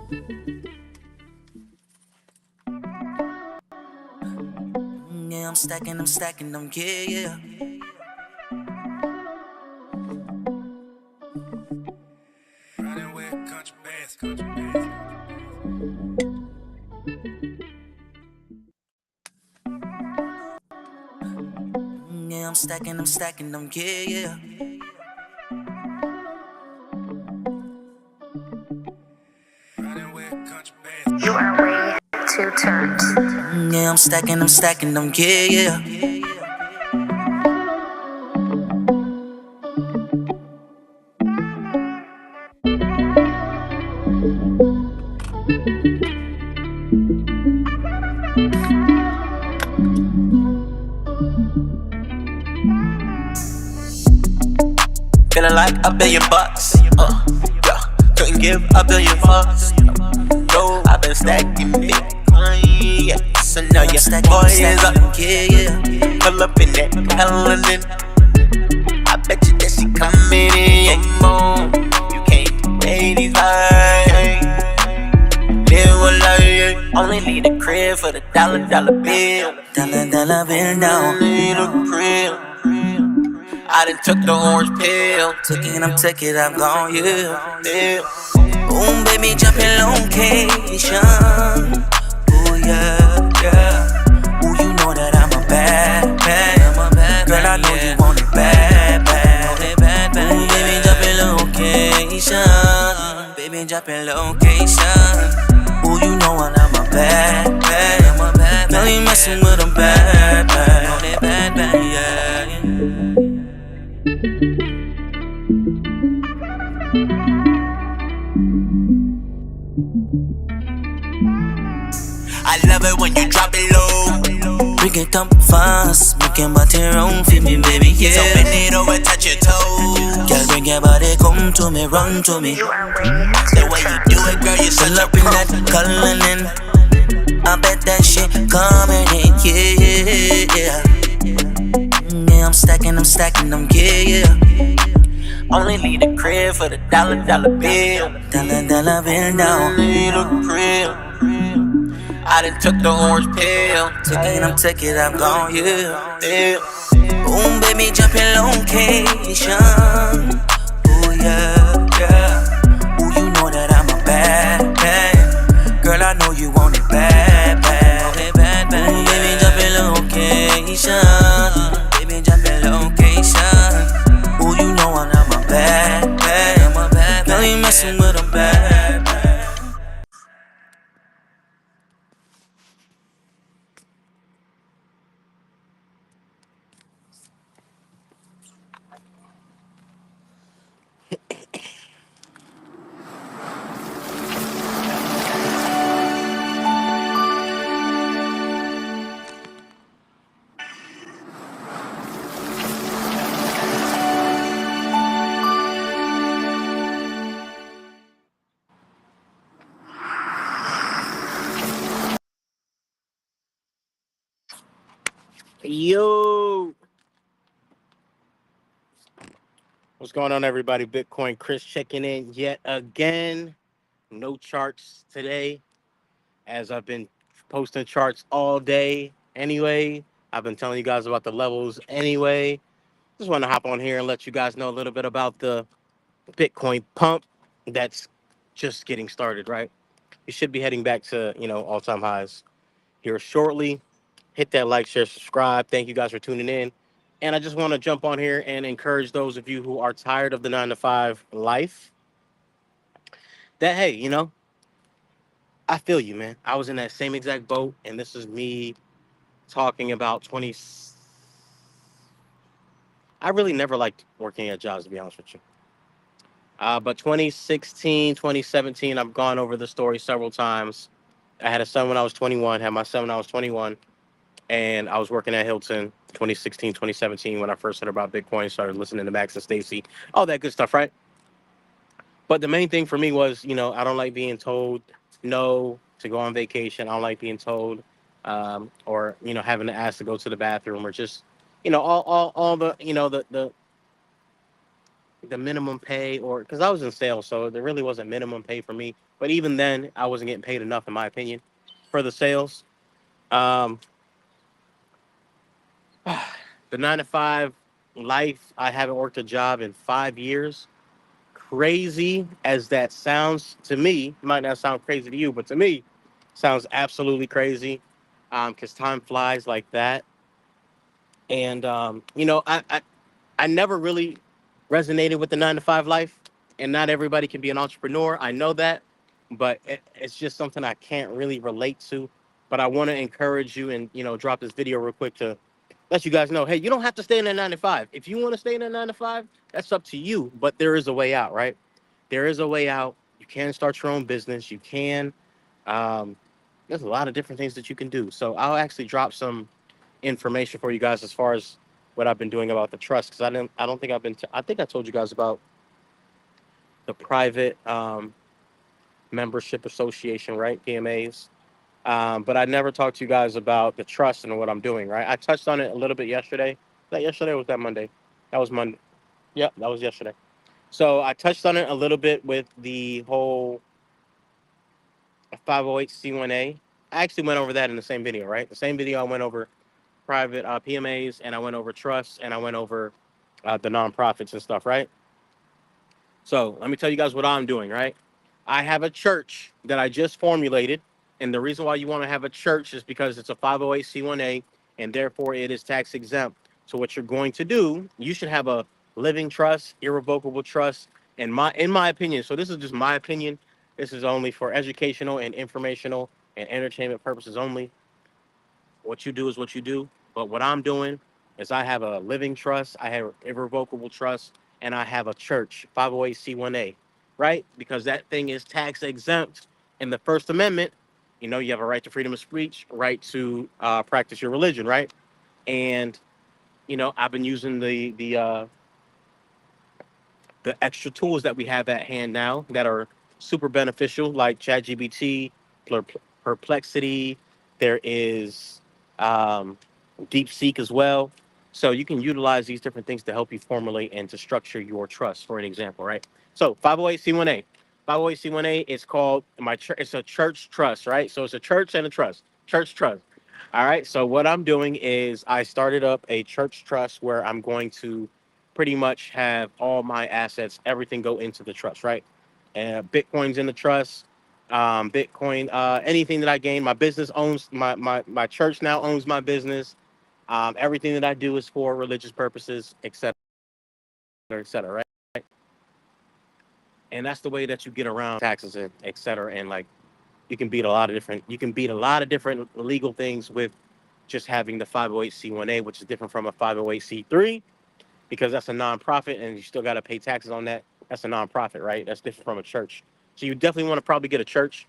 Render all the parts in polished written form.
Yeah, I'm stacking them, yeah, yeah. Riding with country bass, country bass. Yeah, I'm stacking them, yeah, yeah. Riding with country bass. You are way too turned. Yeah, I'm stacking them, yeah, yeah. Feeling like $1 billion. Yeah, couldn't give $1 billion fucks. No, I've been stacking Bitcoin. Yes, I know your boy is up. Yeah, yeah. Pull up in that melanin. I bet you that she coming in. You can't pay these vibes. Live a life. Only need a crib for the dollar bill. Dollar bill now. Only need a crib. I done took the orange pill. Took it, I'm gone, yeah. Boom, baby, jumping location. Ooh, yeah, yeah. Ooh, you know that I'm a bad. Girl, I know you want it bad. Ooh, baby, jumping location. Baby, jumping location. Ooh, you know what I'm a bad. Girl, you messing with a bad. Yeah. I love it when you drop it low. Bring it up fast, make your body round for me, baby, yeah. So bend it over, touch your toes. Girl, bring your body, come to me, run to me. You are way The way you do it, girl, you're such a pro. Pull up in that coloring. I bet that shit coming in, yeah. Yeah, I'm stacking them, yeah. Only need a crib for the dollar bill. Dollar bill now. Only need a crib. I done took the orange pill. Took it, I'm gone, yeah. Boom, baby, jumping location. Ooh, yeah, yeah. Ooh, you know that I'm a bad. Girl, I know you want it bad. Ooh, baby, jumping location. Baby, jumping location. Ooh, you know I'm a bad. Girl, you messing with a bad. Yo, what's going on, everybody? Bitcoin Chris checking in yet again. No charts today, as I've been posting charts all day anyway. I've been telling you guys about the levels anyway. Just want to hop on here and let you guys know a little bit about the Bitcoin pump that's just getting started, right? You should be heading back to, all-time highs here shortly. Hit that like, share, subscribe. Thank you guys for tuning in. And I just want to jump on here and encourage those of you who are tired of the 9 to 5 life that, hey, I feel you, man. I was in that same exact boat. And this is me talking about 20. I really never liked working at jobs, to be honest with you. But 2016, 2017, I've gone over the story several times. I had a son when I was 21, had my son when I was 21. And I was working at Hilton 2016, 2017 when I first heard about Bitcoin, started listening to Max and Stacy, all that good stuff, right? But the main thing for me was, I don't like being told no to go on vacation. I don't like being told or, having to ask to go to the bathroom or just, all the, the minimum pay, or because I was in sales, so there really wasn't minimum pay for me. But even then, I wasn't getting paid enough, in my opinion, for the sales. Um, the 9 to 5 life, I haven't worked a job in 5 years. Crazy as that sounds to me, it might not sound crazy to you, but to me, sounds absolutely crazy. Because time flies like that. And I never really resonated with the 9 to 5 life, and not everybody can be an entrepreneur. I know that, but it's just something I can't really relate to. But I want to encourage you, and drop this video real quick to let you guys know, hey, you don't have to stay in that 9 to 5. If you want to stay in that 9 to 5, that's up to you. But there is a way out, right? There is a way out. You can start your own business. You can. Um, there's a lot of different things that you can do. So I'll actually drop some information for you guys as far as what I've been doing about the trust, because I don't think I think I told you guys about the private membership association, right? PMAs. But I never talked to you guys about the trust and what I'm doing, right? I touched on it a little bit yesterday. Was that yesterday or was that Monday? That was Monday. Yep, that was yesterday. So I touched on it a little bit with the whole 508c1A. I actually went over that in the same video, right? The same video I went over private PMAs, and I went over trusts, and I went over the nonprofits and stuff, right? So let me tell you guys what I'm doing, right? I have a church that I just formulated. And the reason why you want to have a church is because it's a 508c1A, and therefore it is tax exempt. So what you're going to do, you should have a living trust, irrevocable trust. And in my opinion, so this is just my opinion. This is only for educational and informational and entertainment purposes only. What you do is what you do. But what I'm doing is I have a living trust, I have irrevocable trust, and I have a church, 508c1A, right? Because that thing is tax exempt in the First Amendment. You have a right to freedom of speech, right to practice your religion, right? And I've been using the extra tools that we have at hand now that are super beneficial, like ChatGPT, Perplexity. There is um, DeepSeek as well. So you can utilize these different things to help you formulate and to structure your trust, for an example, right? So 508c1A. 508c1A is called my church. It's a church trust, right? So it's a church and a trust. Church trust. All right. So what I'm doing is I started up a church trust where I'm going to pretty much have all my assets, everything go into the trust, right? And Bitcoin's in the trust. Bitcoin, anything that I gain, my business owns my church now owns my business. Everything that I do is for religious purposes, et cetera, right? And that's the way that you get around taxes and et cetera. And like you can beat a lot of different legal things with just having the 508c1A, which is different from a 508c3, because that's a nonprofit and you still got to pay taxes on that. That's a nonprofit, right? That's different from a church. So you definitely want to probably get a church,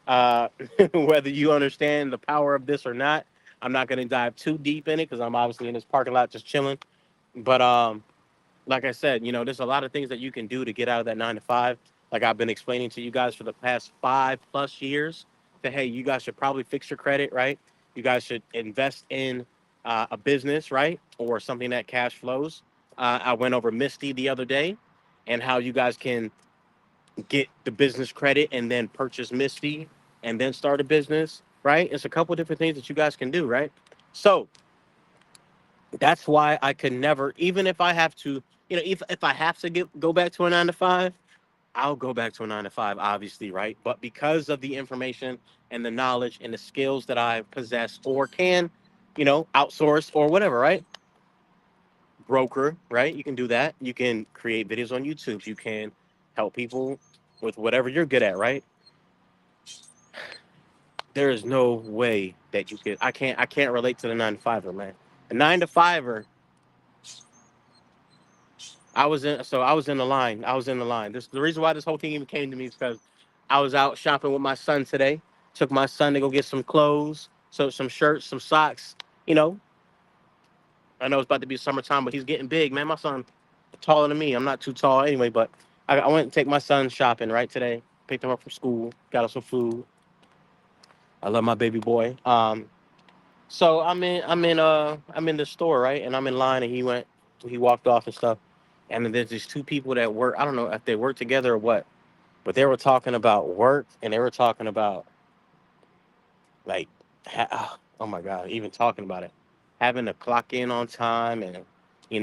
uh, whether you understand the power of this or not. I'm not going to dive too deep in it because I'm obviously in this parking lot just chilling. But like I said, there's a lot of things that you can do to get out of that 9 to 5. Like I've been explaining to you guys for the past 5+ years, that hey, you guys should probably fix your credit, right? You guys should invest in a business, right, or something that cash flows. I went over Misty the other day, and how you guys can get the business credit and then purchase Misty and then start a business, right? It's a couple different things that you guys can do, right? So that's why I could never, even if I have to, if I have to go back to a 9 to 5, I'll go back to a 9 to 5, obviously, right? But because of the information and the knowledge and the skills that I possess or can, outsource or whatever, right? Broker, right? You can do that. You can create videos on YouTube. You can help people with whatever you're good at, right? There is no way that you could. I can't relate to the 9 to 5er, man. The 9 to 5er, I was in the line. I was in the line. The reason why this whole thing even came to me is because I was out shopping with my son today. Took my son to go get some clothes, so some shirts, some socks. You know, I know it's about to be summertime, but he's getting big, man. My son taller than me. I'm not too tall anyway, but I went and take my son shopping right today. Picked him up from school, got him some food. I love my baby boy. So I'm in the store, right, and I'm in line, and he walked off and stuff. And then there's these two people that work. I don't know if they work together or what, but they were talking about work and they were talking about like, oh my god, even talking about it, having to clock in on time, and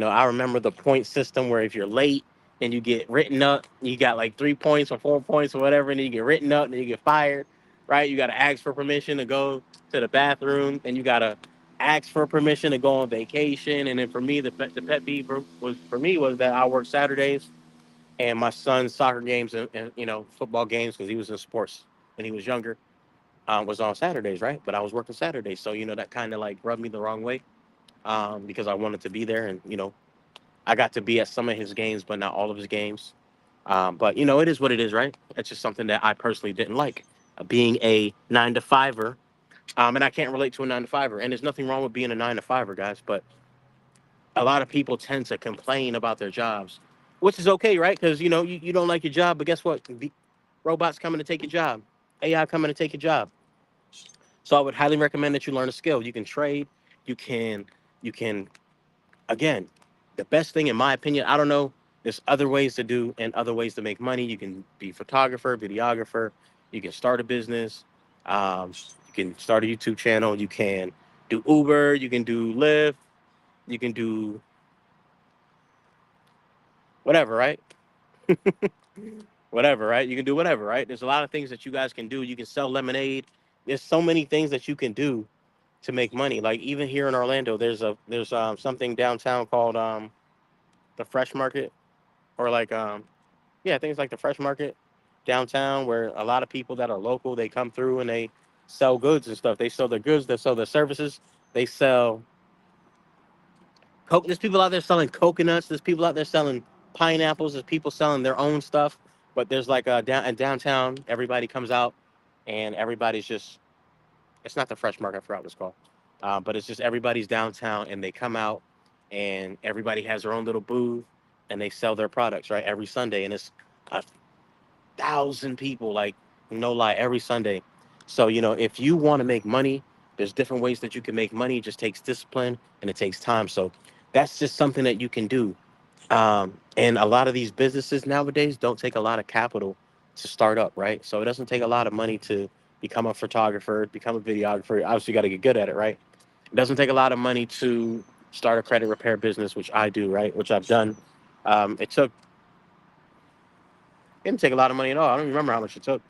I remember the point system where if you're late and you get written up, you got like 3 points or 4 points or whatever, and then you get written up, and then you get fired, right? You got to ask for permission to go to the bathroom, and you got to ask for permission to go on vacation. And then for me, the pet peeve was for me was that I work Saturdays, and my son's soccer games and football games because he was in sports when he was younger was on Saturdays, right? But I was working Saturdays, so that kind of like rubbed me the wrong way because I wanted to be there, and I got to be at some of his games, but not all of his games. But it is what it is, right? It's just something that I personally didn't like, being a 9 to 5er, and I can't relate to a 9 to 5er. And there's nothing wrong with being a 9 to 5er, guys. But a lot of people tend to complain about their jobs, which is okay, right? Because you don't like your job, but guess what? The robots coming to take your job, AI coming to take your job. So I would highly recommend that you learn a skill. You can trade. You can again, the best thing in my opinion. I don't know. There's other ways to do and other ways to make money. You can be photographer, videographer. You can start a business. Um, you can start a YouTube channel. You can do Uber. You can do Lyft. You can do whatever, right? Whatever, right? You can do whatever, right? There's a lot of things that you guys can do. You can sell lemonade. There's so many things that you can do to make money. Like even here in Orlando, there's something downtown called the Fresh Market, or like yeah, things like the Fresh Market downtown, where a lot of people that are local, they come through and they sell goods and stuff. They sell their goods, they sell their services, they sell coke. There's people out there selling coconuts. There's people out there selling pineapples. There's people selling their own stuff. But there's like in downtown, everybody comes out and everybody's just, it's not the Fresh Market, I forgot what it's called. But it's just everybody's downtown and they come out and everybody has their own little booth and they sell their products, right? Every Sunday. And it's 1,000 people, like, no lie, every Sunday. So, if you want to make money, there's different ways that you can make money. It just takes discipline and it takes time. So that's just something that you can do. And a lot of these businesses nowadays don't take a lot of capital to start up, right? So it doesn't take a lot of money to become a photographer, become a videographer. Obviously, you got to get good at it, right? It doesn't take a lot of money to start a credit repair business, which I do, right? Which I've done. It didn't take a lot of money at all. I don't even remember how much it took,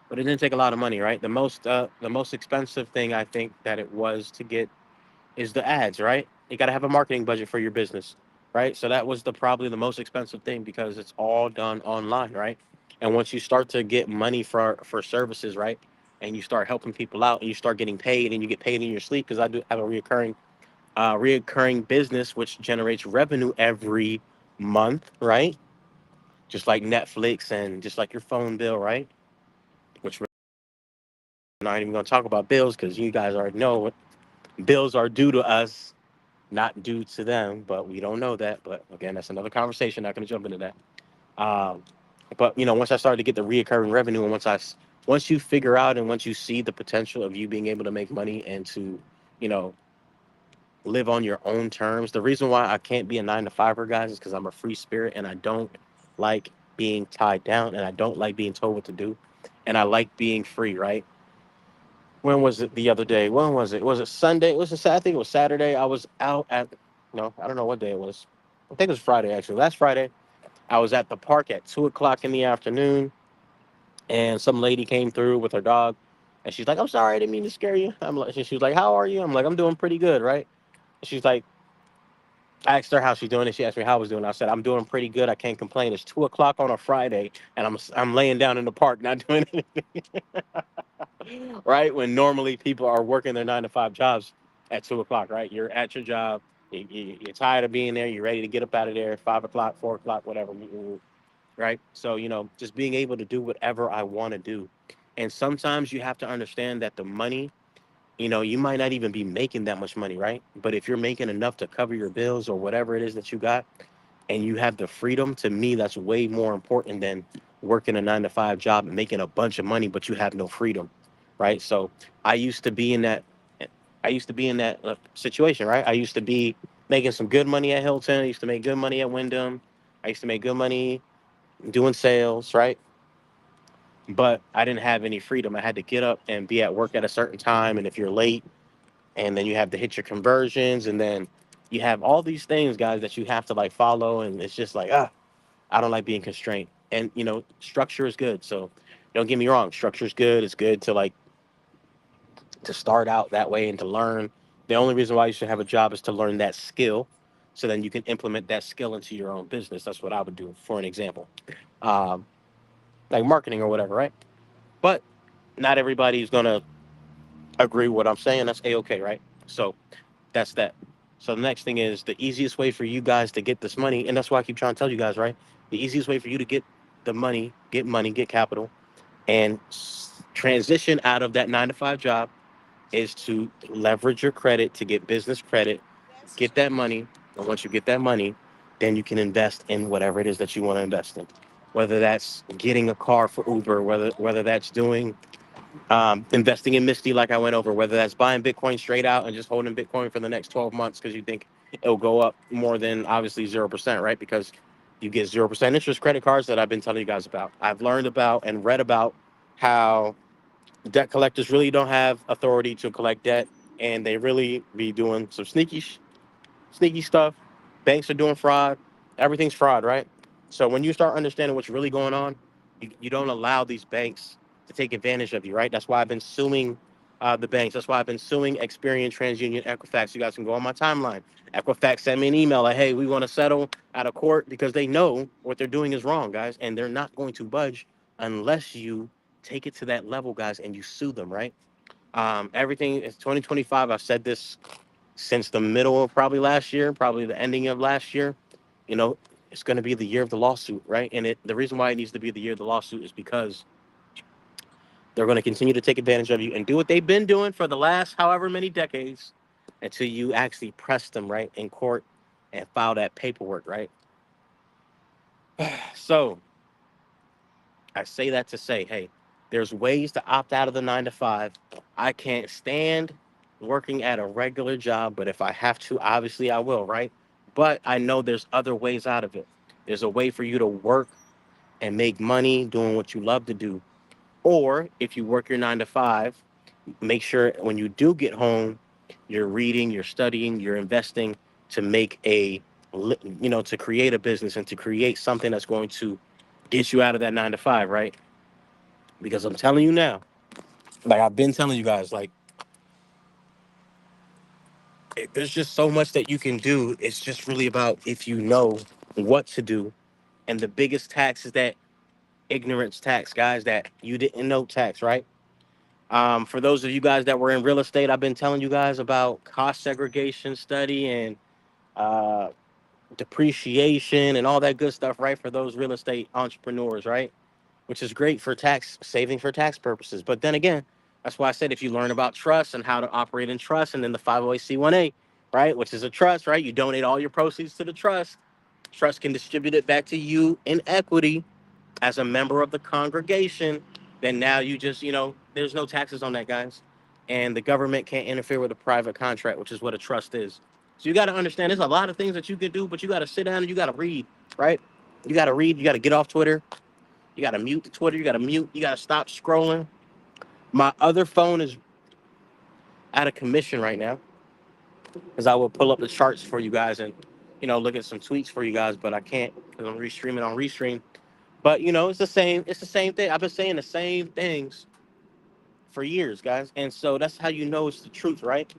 but it didn't take a lot of money, right? The most expensive thing I think that it was to get is the ads, right? You got to have a marketing budget for your business, right? So that was probably the most expensive thing because it's all done online, right? And once you start to get money for services, right, and you start helping people out and you start getting paid and you get paid in your sleep, because I do have a reoccurring business which generates revenue every month, right? Just like Netflix and just like your phone bill, right? Which we're not even going to talk about bills because you guys already know what bills are due to us, not due to them, but we don't know that. But again, that's another conversation. Not going to jump into that. Um, but once I started to get the reoccurring revenue, and once you figure out and once you see the potential of you being able to make money and to, you know, live on your own terms. The reason why I can't be a 9 to 5er, guys, is because I'm a free spirit and I don't like being tied down and I don't like being told what to do, and I like being free. Right? When was it the other day? When was it? Was it Sunday? Was it? I think it was Saturday. I was out at, no, I don't know what day it was. I think it was Friday actually. Last Friday, I was at the park at 2 o'clock in the afternoon, and some lady came through with her dog, and she's like, "I'm sorry, I didn't mean to scare you." I'm like, she was like, "How are you?" I'm like, "I'm doing pretty good, right?" She's like, I asked her how she's doing, and she asked me how I was doing. I said, "I'm doing pretty good. I can't complain. It's 2 o'clock on a Friday, and I'm laying down in the park, not doing anything." Right? When normally people are working their 9 to 5 jobs at 2 o'clock. Right? You're at your job. You're tired of being there. You're ready to get up out of there at 5 o'clock, 4 o'clock, whatever. Right? So just being able to do whatever I want to do, and sometimes you have to understand that the money. You might not even be making that much money, right? But if you're making enough to cover your bills or whatever it is that you got, and you have the freedom, to me, that's way more important than working a 9 to 5 job and making a bunch of money, but you have no freedom, right? So I used to be in that, I used to be in that situation, right? I used to be making some good money at Hilton. I used to make good money at Wyndham. I used to make good money doing sales, right? But I didn't have any freedom. I had to get up and be at work at a certain time. And if you're late, and then you have to hit your conversions, and then you have all these things, guys, that you have to like follow. And it's just like, I don't like being constrained. And, structure is good. So don't get me wrong. Structure is good. It's good to like to start out that way and to learn. The only reason why you should have a job is to learn that skill, so then you can implement that skill into your own business. That's what I would do, for an example, um, like marketing or whatever, right? But not everybody's gonna agree with what I'm saying. That's a okay, right? So that's that. So the next thing is the easiest way for you guys to get this money, and that's why I keep trying to tell you guys, right? The easiest way for you to get the money, get capital, and transition out of that 9 to 5 job is to leverage your credit to get business credit, get that money, and once you get that money, then you can invest in whatever it is that you want to invest in. Whether that's getting a car for Uber, whether that's doing investing in Misty like I went over, whether that's buying Bitcoin straight out and just holding Bitcoin for the next 12 months because you think it'll go up more than obviously 0%, right? Because you get 0% interest credit cards that I've been telling you guys about. I've learned about and read about how debt collectors really don't have authority to collect debt, and they really be doing some sneaky stuff. Banks are doing fraud. Everything's fraud, right? So when you start understanding what's really going on, you don't allow these banks to take advantage of you, right? That's why I've been suing the banks. That's why I've been suing Experian, TransUnion, Equifax. You guys can go on my timeline. Equifax sent me an email like, hey, we want to settle out of court, because they know what they're doing is wrong, guys, and they're not going to budge unless you take it to that level, guys, and you sue them, right? Everything is 2025. I've said this since the middle of probably last year, probably the ending of last year. You know, it's going to be the year of the lawsuit, right? And the reason why it needs to be the year of the lawsuit is because they're going to continue to take advantage of you and do what they've been doing for the last however many decades until you actually press them right in court and file that paperwork, right? So I say that to say, hey, there's ways to opt out of the 9 to 5. I can't stand working at a regular job, but if I have to, obviously I will, right? But I know there's other ways out of it. There's a way for you to work and make money doing what you love to do. Or if you work your 9 to 5, make sure when you do get home, you're reading, you're studying, you're investing to make to create a business and to create something that's going to get you out of that 9 to 5, right? Because I'm telling you now, like I've been telling you guys, like there's just so much that you can do. It's just really about if you know what to do. And the biggest tax is that ignorance tax, guys, that you didn't know tax, right? For those of you guys that were in real estate, I've been telling you guys about cost segregation study and uh, depreciation and all that good stuff, right? For those real estate entrepreneurs, right? Which is great for tax saving for tax purposes. But then again, that's why I said if you learn about trust and how to operate in trust, and then the 508c1a, right, which is a trust, right? You donate all your proceeds to the trust. Trust can distribute it back to you in equity as a member of the congregation. Then now you just, there's no taxes on that, guys. And the government can't interfere with a private contract, which is what a trust is. So you got to understand there's a lot of things that you could do, but you got to sit down and you got to read, right? You got to read. You got to get off Twitter. You got to mute the Twitter. You got to mute. You got to stop scrolling. My other phone is out of commission right now because I will pull up the charts for you guys and, look at some tweets for you guys, but I can't because I'm restreaming on Restream. But, it's the same. It's the same thing. I've been saying the same things for years, guys. And so that's how you know it's the truth, right?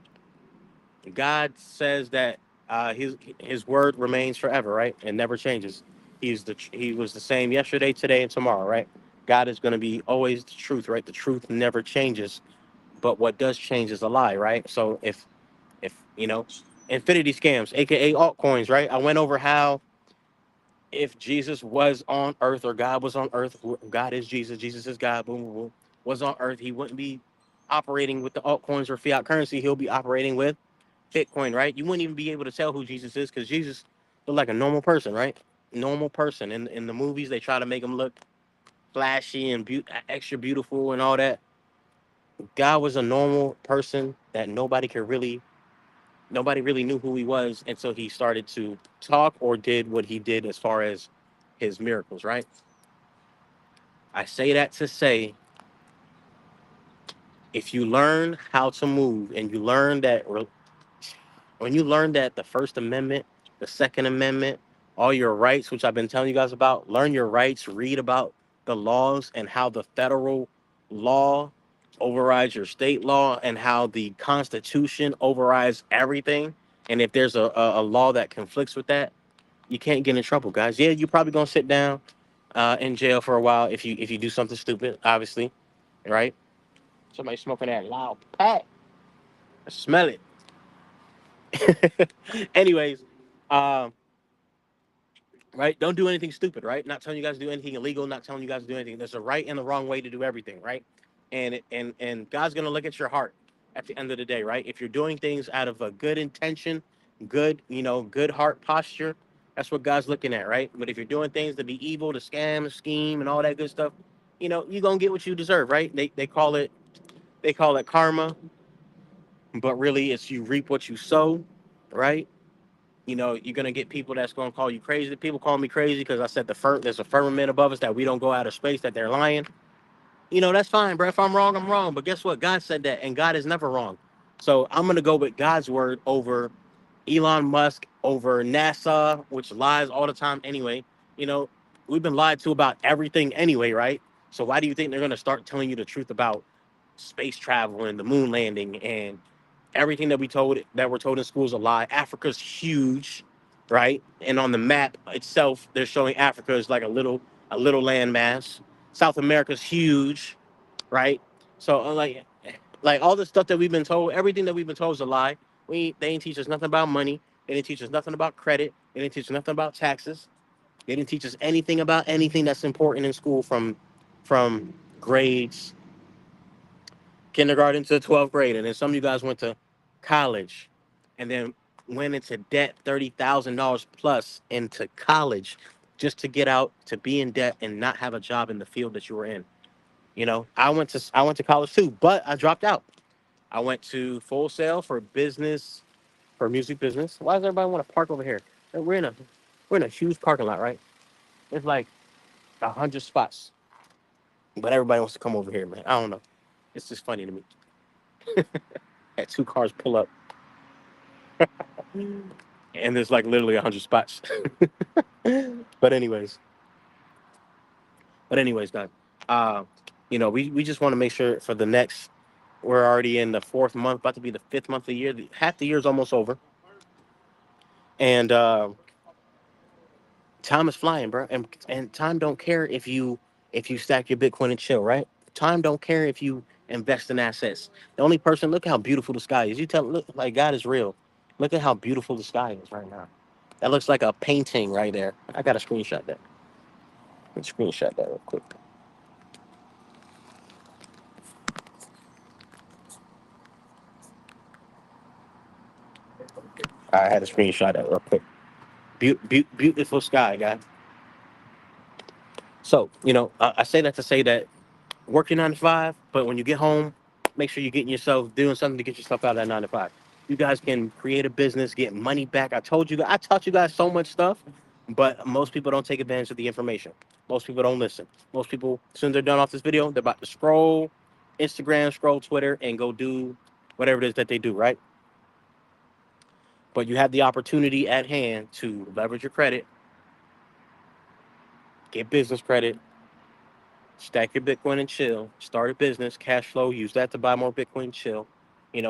God says that his word remains forever, right? And never changes. He was the same yesterday, today, and tomorrow, right? God is going to be always the truth, right? The truth never changes, but what does change is a lie, right? So if infinity scams, aka altcoins, right? I went over how if Jesus was on earth or God was on earth, God is Jesus, Jesus is God, boom, boom, boom, was on earth, he wouldn't be operating with the altcoins or fiat currency. He'll be operating with Bitcoin, right? You wouldn't even be able to tell who Jesus is because Jesus looked like a normal person, right? Normal person. In the movies, they try to make him look flashy and extra beautiful and all that. God was a normal person that nobody could really Nobody really knew who he was until he started to talk or did what he did as far as his miracles, right? I say that to say, if you learn how to move and you learn that, when you learn that the First Amendment, the Second Amendment, all your rights, which I've been telling you guys about, learn your rights, read about the laws and how the federal law overrides your state law and how the Constitution overrides everything. And if there's a law that conflicts with that, you can't get in trouble, guys. Yeah, you're probably gonna sit down in jail for a while if you do something stupid, obviously, right? Somebody smoking that loud pack. I smell it. Anyways, um, right? Don't do anything stupid, right? Not telling you guys to do anything illegal, not telling you guys to do anything. There's a right and the wrong way to do everything, right? And God's gonna look at your heart at the end of the day, right? If you're doing things out of a good intention, good, good heart posture, that's what God's looking at, right? But if you're doing things to be evil, to scam, scheme, and all that good stuff, you're gonna get what you deserve, right? They call it karma, but really it's you reap what you sow, right? You're gonna get people that's gonna call you crazy. People call me crazy because I said there's a firmament above us that we don't go out of space. That they're lying. That's fine, bro. If I'm wrong, I'm wrong. But guess what? God said that, and God is never wrong. So I'm gonna go with God's word over Elon Musk, over NASA, which lies all the time anyway. You know, we've been lied to about everything anyway, right? So why do you think they're gonna start telling you the truth about space travel and the moon landing and everything that we're told in school is a lie? Africa's huge, right? And on the map itself, they're showing Africa as like a little landmass. South America's huge, right? So like all the stuff that we've been told, everything that we've been told is a lie. They didn't teach us nothing about money. They didn't teach us nothing about credit. They didn't teach us nothing about taxes. They didn't teach us anything about anything that's important in school from grades kindergarten to 12th grade. And then some of you guys went to college and then went into debt $30,000 plus into college just to get out to be in debt and not have a job in the field that you were in. I went to college too, but I dropped out. I went to Full Sail for business, for music business. Why does everybody want to park over here? We're in a huge parking lot, right? It's like 100 spots, but everybody wants to come over here, man. I don't know. It's just funny to me. Had two cars pull up, and there's like literally 100 spots. but anyways, guys, uh, we just want to make sure for the next. We're already in the fourth month, about to be the fifth month of the year. Half the year's almost over, and time is flying, bro. And time don't care if you stack your Bitcoin and chill, right? Time don't care if you invest in assets. The only person, look how beautiful the sky is. Look, like God is real. Look at how beautiful the sky is right now. That looks like a painting right there. I got to screenshot that. Let's screenshot that real quick. I had to screenshot that real quick. Beautiful sky, guys. So, I say that to say that work your 9 to 5, but when you get home, make sure you're getting yourself doing something to get yourself out of that 9 to 5. You guys can create a business, get money back. I taught you guys so much stuff, but most people don't take advantage of the information. Most people don't listen. Most people, as soon as they're done off this video, they're about to scroll Instagram, scroll Twitter, and go do whatever it is that they do, right? But you have the opportunity at hand to leverage your credit, get business credit, stack your Bitcoin and chill, start a business, cash flow, use that to buy more Bitcoin, chill.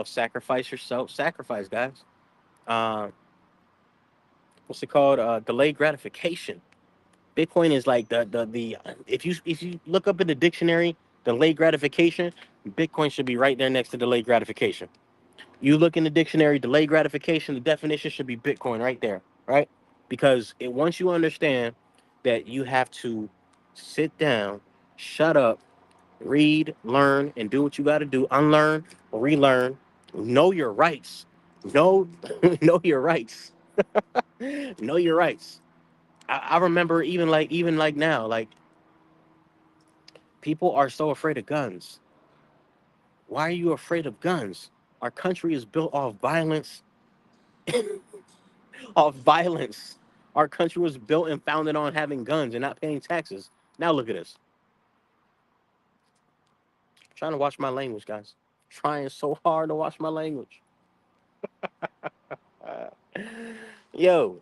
Sacrifice yourself, sacrifice, guys. Uh, what's it called? Delayed gratification. Bitcoin is like the if you look up in the dictionary, delayed gratification, Bitcoin should be right there next to delayed gratification. You look in the dictionary, delayed gratification, the definition should be Bitcoin right there, right? Because once you understand that you have to sit down, shut up, read, learn, and do what you got to do. Unlearn, relearn, know your rights. Know, know your rights. Know your rights. I remember even like now, like people are so afraid of guns. Why are you afraid of guns? Our country is built off violence Off violence. Our country was built and founded on having guns and not paying taxes. Now look at this. I'm trying to watch my language, guys. Trying so hard to watch my language. Uh, yo,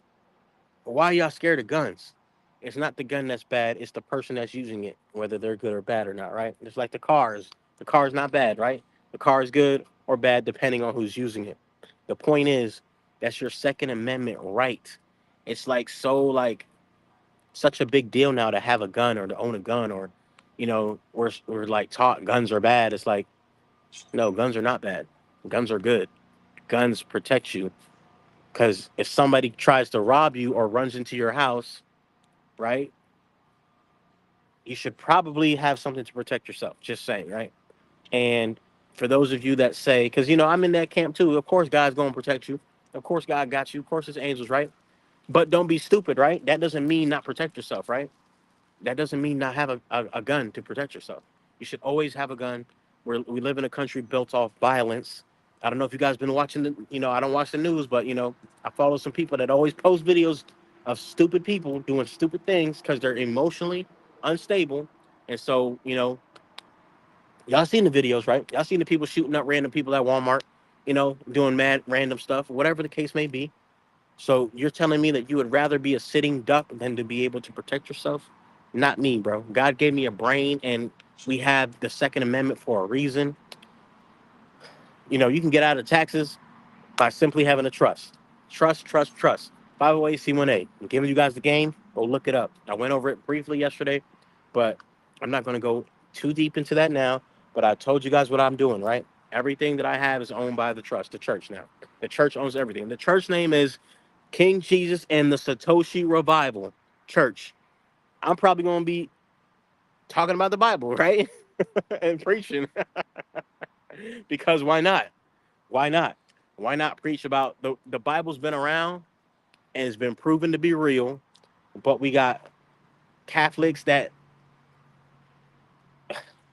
why are y'all scared of guns? It's not the gun that's bad. It's the person that's using it, whether they're good or bad or not, right? It's like the cars. The car is not bad, right? The car is good or bad depending on who's using it. The point is, that's your Second Amendment right. It's like so like such a big deal now to have a gun or to own a gun or, we're like taught guns are bad. It's like no, guns are not bad. Guns are good. Guns protect you because if somebody tries to rob you or runs into your house, right? You should probably have something to protect yourself. Just saying, right? And for those of you that say, because I'm in that camp too. Of course, God's going to protect you. Of course, God got you. Of course, His angels, right? But don't be stupid, right? That doesn't mean not protect yourself, right? That doesn't mean not have a gun to protect yourself. You should always have a gun. We live in a country built off violence. I don't know if you guys been watching I don't watch the news, but I follow some people that always post videos of stupid people doing stupid things because they're emotionally unstable. And so, y'all seen the videos, right? Y'all seen the people shooting up random people at Walmart, doing mad random stuff, whatever the case may be. So you're telling me that you would rather be a sitting duck than to be able to protect yourself? Not me, bro. God gave me a brain, and we have the Second Amendment for a reason. You can get out of taxes by simply having a trust. Trust, trust, trust. By the way, C1A, I'm giving you guys the game. Go look it up. I went over it briefly yesterday, but I'm not going to go too deep into that now. But I told you guys what I'm doing, right? Everything that I have is owned by the trust, the church now. The church owns everything. The church name is King Jesus and the Satoshi Revival Church. I'm probably going to be talking about the Bible, right? And preaching because why not? Why not? Why not preach about the Bible's been around and it's been proven to be real, but we got Catholics that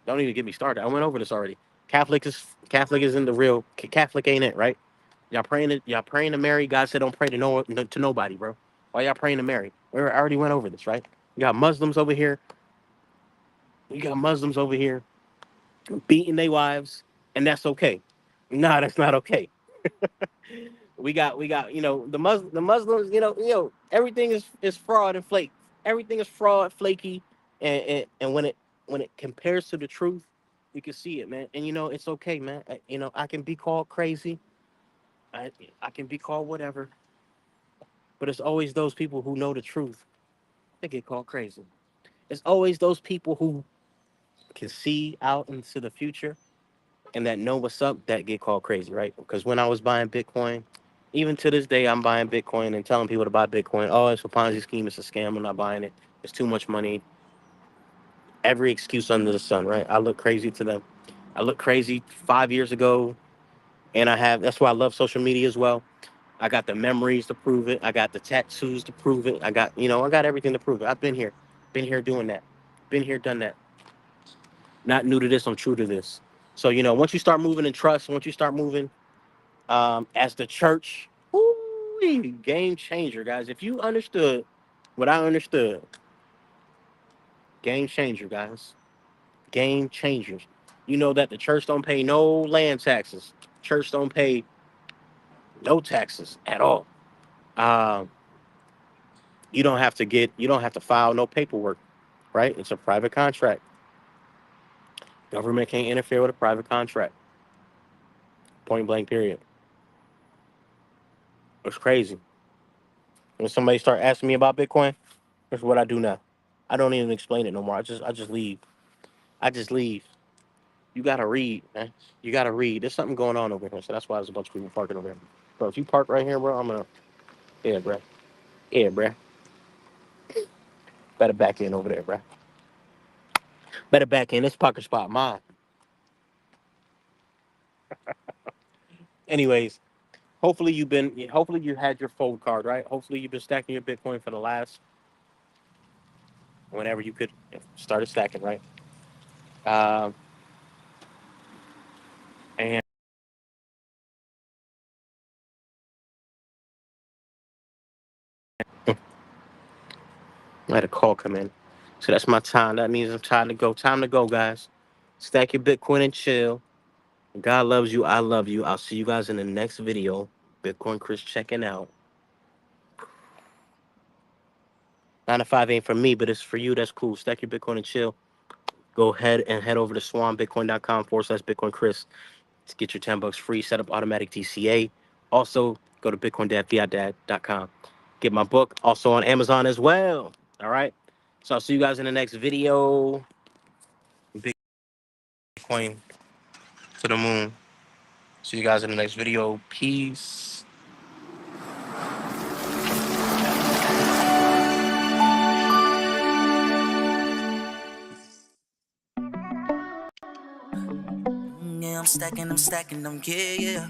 don't even get me started. I went over this already. Catholic isn't the real Catholic ain't it, right? Y'all praying to Mary. God said don't pray to nobody, bro. Why y'all praying to Mary? I already went over this, right? You got Muslims over here. You got Muslims over here beating their wives, and that's okay. No, that's not okay. We got the Muslims. Everything is fraud and flake. Everything is fraud, flaky, and when it compares to the truth, you can see it, man. And it's okay, man. I can be called crazy. I I can be called whatever, but it's always those people who know the truth that get called crazy. It's always those people who can see out into the future and that know what's up that get called crazy, right? Because when I was buying Bitcoin, even to this day, I'm buying Bitcoin and telling people to buy Bitcoin. Oh, it's a Ponzi scheme. It's a scam. I'm not buying it. It's too much money. Every excuse under the sun, right? I look crazy to them. I look crazy 5 years ago, and that's why I love social media as well. I got the memories to prove it. I got the tattoos to prove it. I got everything to prove it. I've been here doing that, been here, done that. Not new to this. I'm true to this. So once you start moving in trust, once you start moving as the church, woo, game changer, guys. If you understood what I understood, game changer, guys. Game changers. You know that the church don't pay no land taxes. Church don't pay no taxes at all. Um, you don't have to file no paperwork, right? It's a private contract. Government can't interfere with a private contract. Point blank. Period. It's crazy. When somebody start asking me about Bitcoin, that's what I do now. I don't even explain it no more. I just leave. I just leave. You gotta read, man. You gotta read. There's something going on over here, so that's why there's a bunch of people parking over here. Bro, if you park right here, bro, I'm gonna yeah, bro. Yeah, bro. Better back in over there, bro. Better back in. This parking spot mine. Anyways, hopefully you had your fold card, right? Hopefully you've been stacking your Bitcoin for the last whenever you could started stacking, right? Um, and I had a call come in. So that's my time. That means I'm time to go. Time to go, guys. Stack your Bitcoin and chill. God loves you. I love you. I'll see you guys in the next video. Bitcoin Chris checking out. 9 to 5 ain't for me, but it's for you. That's cool. Stack your Bitcoin and chill. Go ahead and head over to swanbitcoin.com/Bitcoin Chris to get your $10 free. Set up automatic DCA. Also, go to bitcoin-fiat.com. Get my book also on Amazon as well. All right. So I'll see you guys in the next video. Bitcoin to the moon. See you guys in the next video. Peace. Yeah, I'm stacking them, yeah, yeah.